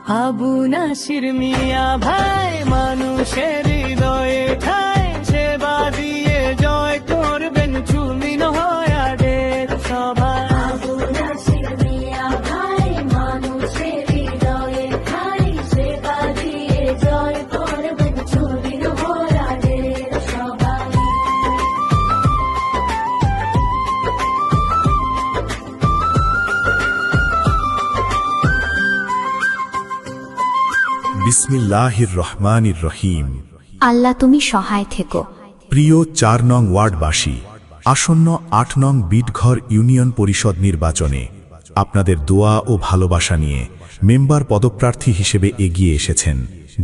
আবু নাসির মিয়া ভাই মানুষের হৃদয়ে ঠায়, সেবা দিয়ে জয় করবেন চুমিন হয়াদের সভায়। আবু নাসির মিয়া ভাই মানুষের হৃদয়ে ঠায়, সেবা দিয়ে জয় করবেন চুমিন হয়াদের সভায়। বিসমিল্লাহির রহমানির রহিম। আল্লাহ তুমি সহায় থেকো। প্রিয় ৪ নং ওয়ার্ডবাসী, আসন্ন ৮ নং বিটঘর ইউনিয়ন পরিষদ নির্বাচনে আপনাদের দোয়া ও ভালোবাসা নিয়ে মেম্বার পদপ্রার্থী হিসেবে এগিয়ে এসেছেন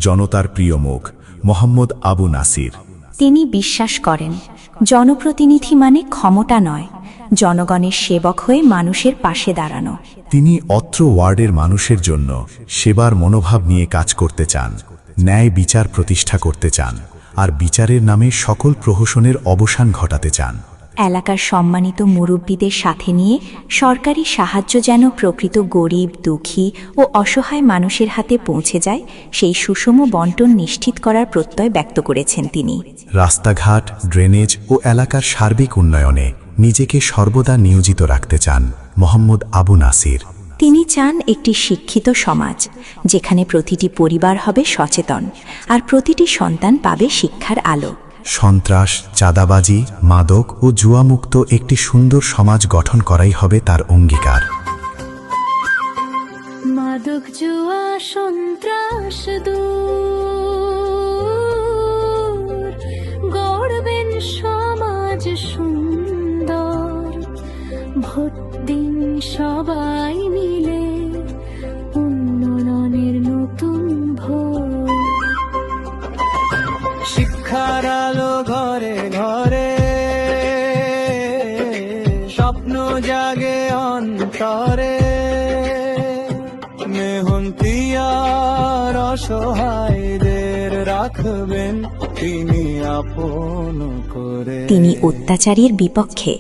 জনতার প্রিয় মুখ মোহাম্মদ আবু নাসির। তিনি বিশ্বাস করেন জনপ্রতিনিধি মানে ক্ষমতা নয়, জনগণের সেবক হয়ে মানুষের পাশে দাঁড়ানো। তিনি অত্র ওয়ার্ডের মানুষের জন্য সেবার মনোভাব নিয়ে কাজ করতে চান, ন্যায় বিচার প্রতিষ্ঠা করতে চান, আর বিচারের নামে সকল প্রহসনের অবসান ঘটাতে চান। এলাকার সম্মানিত মুরব্বীদের সাথে নিয়ে সরকারি সাহায্য যেন প্রকৃত গরিব, দুঃখী ও অসহায় মানুষের হাতে পৌঁছে যায়, সেই সুষম বন্টন নিশ্চিত করার প্রত্যয় ব্যক্ত করেছেন তিনি। রাস্তাঘাট, ড্রেনেজ ও এলাকার সার্বিক উন্নয়নে নিজেকে সর্বদা নিয়োজিত রাখতে চান মোহাম্মদ আবু নাসির। তিনি চান একটি শিক্ষিত সমাজ, যেখানে প্রতিটি পরিবার হবে সচেতন আর প্রতিটি সন্তান পাবে শিক্ষার আলো। সন্ত্রাস, চাঁদাবাজি, মাদক ও জুয়ামুক্ত একটি সুন্দর সমাজ গঠন করাই হবে তার অঙ্গীকার। মাদক জুয়া সন্ত্রাস দূর, গড়বেন সমাজ সুন্দর। ভোট দিন সবাই মিলে উন্নয়নের নতুন ভোর। শিক্ষার আলো ঘরে ঘরে, স্বপ্ন জাগে অন্তরে, মেহনতি আর অসহায়দের রাখবেন তিনি আপন করে। তিনি অত্যাচারীর বিপক্ষে,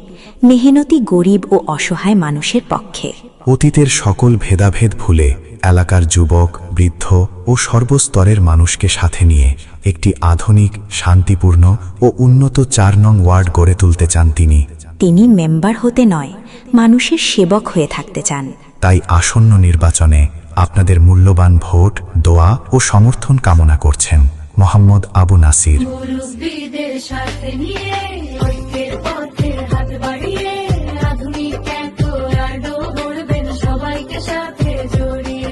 মেহনতি গরিব ও অসহায় মানুষের পক্ষে। অতীতের সকল ভেদাভেদ ভুলে এলাকার যুবক, বৃদ্ধ ও সর্বস্তরের মানুষকে সাথে নিয়ে একটি আধুনিক, শান্তিপূর্ণ ও উন্নত ৪ নং ওয়ার্ড গড়ে তুলতে চান তিনি। তিনি মেম্বার হতে নয়, মানুষের সেবক হয়ে থাকতে চান। তাই আসন্ন নির্বাচনে আপনাদের মূল্যবান ভোট, দোয়া ও সমর্থন কামনা করছেন মোহাম্মদ আবু নাসির। মুরব্বীদের সাথে নিয়ে ঐক্যের পথে